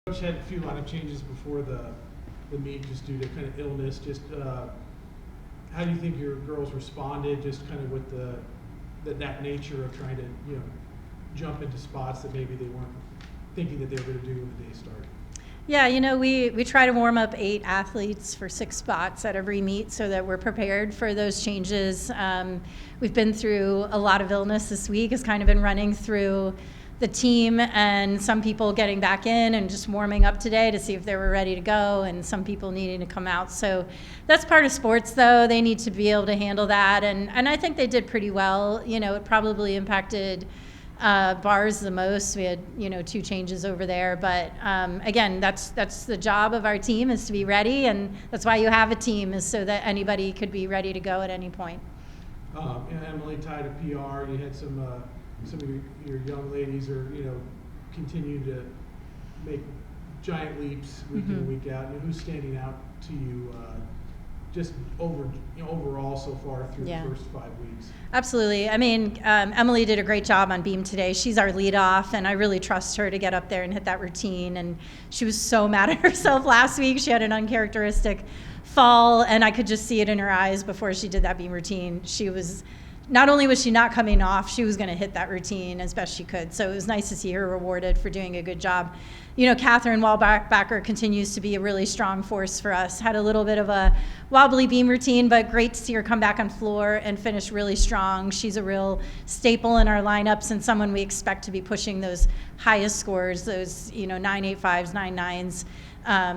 Coach had a few lineup changes before the meet just due to kind of illness. Just how do you think your girls responded just kind of with that nature of trying to jump into spots that maybe they weren't thinking that they were going to do when the day started? Yeah, we try to warm up 8 athletes for 6 spots at every meet so that we're prepared for those changes. We've been through a lot of illness this week. It's kind of been running through the team, and some people getting back in and just warming up today to see if they were ready to go, and some people needing to come out. So that's part of sports, though. They need to be able to handle that, and I think they did pretty well. It probably impacted bars the most. We had 2 changes over there, but again, that's the job of our team, is to be ready, and that's why you have a team, is so that anybody could be ready to go at any point. Emily tied a PR. You had some of your young ladies are continue to make giant leaps week in week out. Who's standing out to you just overall so far through the first 5 weeks? Absolutely. I mean, Emily did a great job on beam today. She's our lead off, and I really trust her to get up there and hit that routine. And she was so mad at herself last week. She had an uncharacteristic fall, and I could just see it in her eyes before she did that beam routine. Not only was she not coming off, she was going to hit that routine as best she could. So it was nice to see her rewarded for doing a good job. Catherine Wallbacker continues to be a really strong force for us. Had a little bit of a wobbly beam routine, but great to see her come back on floor and finish really strong. She's a real staple in our lineups and someone we expect to be pushing those highest scores, those 9.85s, 9.9s.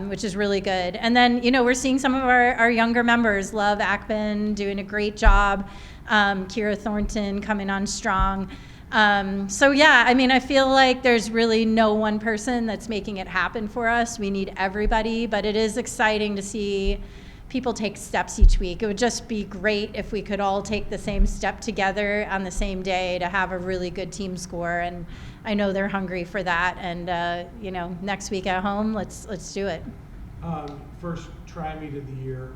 Which is really good. And then, we're seeing some of our younger members, Love Ackman, doing a great job. Kira Thornton coming on strong. I feel like there's really no one person that's making it happen for us. We need everybody, but it is exciting to see people take steps each week. It would just be great if we could all take the same step together on the same day to have a really good team score. And I know they're hungry for that. And next week at home, let's do it. First tri-meet of the year.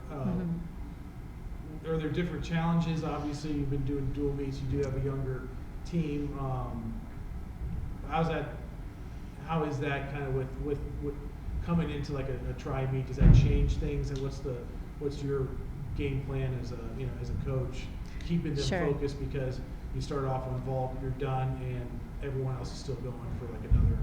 Are there different challenges? Obviously, you've been doing dual meets. You do have a younger team. How is that kind of with coming into like a tri-meet? Does that change things? And what's your game plan as a coach, keeping them focused, because you start off on vault, you're done, and everyone else is still going for like another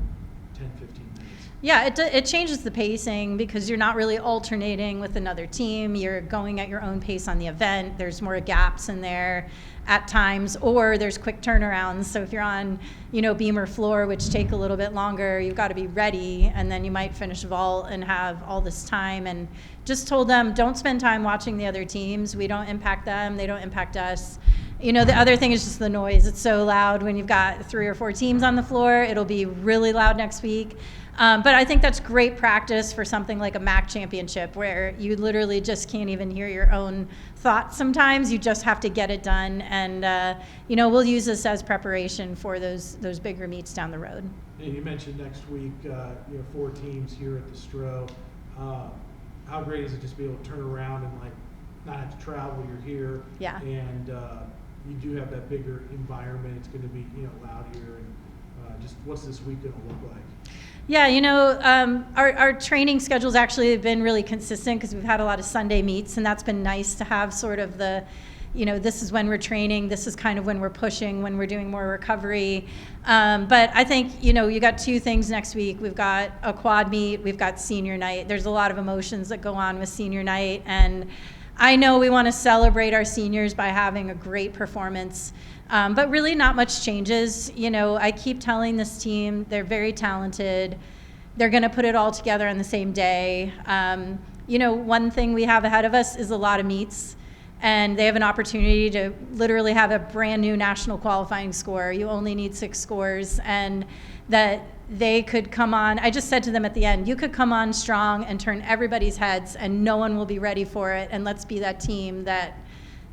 10, 15 minutes. Yeah, it changes the pacing because you're not really alternating with another team. You're going at your own pace on the event. There's more gaps in there at times, or there's quick turnarounds. So if you're on, beam or floor, which take a little bit longer, you've got to be ready, and then you might finish vault and have all this time. And just told them, don't spend time watching the other teams. We don't impact them. They don't impact us. The other thing is just the noise. It's so loud when you've got 3 or 4 teams on the floor. It'll be really loud next week. But I think that's great practice for something like a MAC championship, where you literally just can't even hear your own thoughts sometimes. You just have to get it done. And, we'll use this as preparation for those bigger meets down the road. And you mentioned next week, 4 teams here at the Stro. How great is it just to be able to turn around and not have to travel? You're here. Yeah. And you do have that bigger environment. It's going to be loud here. And just what's this week going to look like? Yeah, our training schedules actually have been really consistent because we've had a lot of Sunday meets, and that's been nice to have sort of the, this is when we're training, this is kind of when we're pushing, when we're doing more recovery. But I think, you got 2 things next week. We've got a quad meet, we've got senior night. There's a lot of emotions that go on with senior night, and I know we want to celebrate our seniors by having a great performance. But really not much changes. I keep telling this team they're very talented. They're going to put it all together on the same day. One thing we have ahead of us is a lot of meets, and they have an opportunity to literally have a brand new national qualifying score. You only need 6 scores, and that they could come on. I just said to them at the end, you could come on strong and turn everybody's heads, and no one will be ready for it. And let's be that team that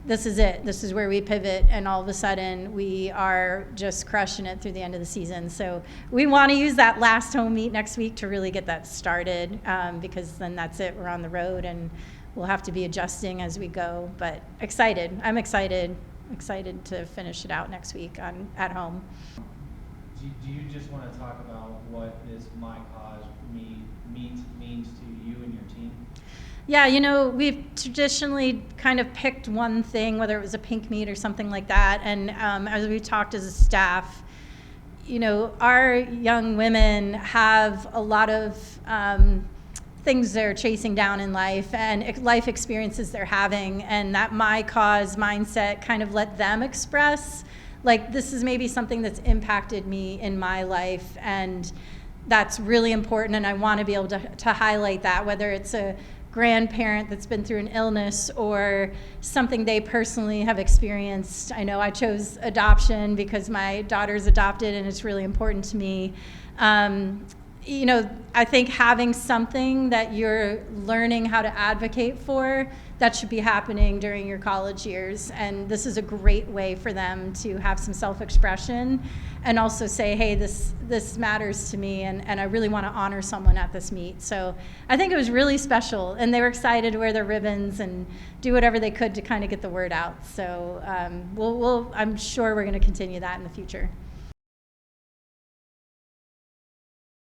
this is it. This is where we pivot, and all of a sudden we are just crushing it through the end of the season. So we want to use that last home meet next week to really get that started, because then that's it. We're on the road, and we'll have to be adjusting as we go. But excited. I'm excited to finish it out next week at home. do you just want to talk about what this My Cause means to you and your team? Yeah, you know, we've traditionally kind of picked one thing, whether it was a pink meat or something like that. And as we talked as a staff, you know, our young women have a lot of things they're chasing down in life and life experiences they're having. And that My Cause mindset kind of let them express, like, this is maybe something that's impacted me in my life. And that's really important. And I want to be able to highlight that, whether it's a grandparent that's been through an illness or something they personally have experienced. I know I chose adoption because my daughter's adopted and it's really important to me. You know, I think having something that you're learning how to advocate for, that should be happening during your college years. And this is a great way for them to have some self-expression and also say, hey, this matters to me, and I really want to honor someone at this meet. So I think it was really special, and they were excited to wear their ribbons and do whatever they could to kind of get the word out. So I'm sure we're going to continue that in the future.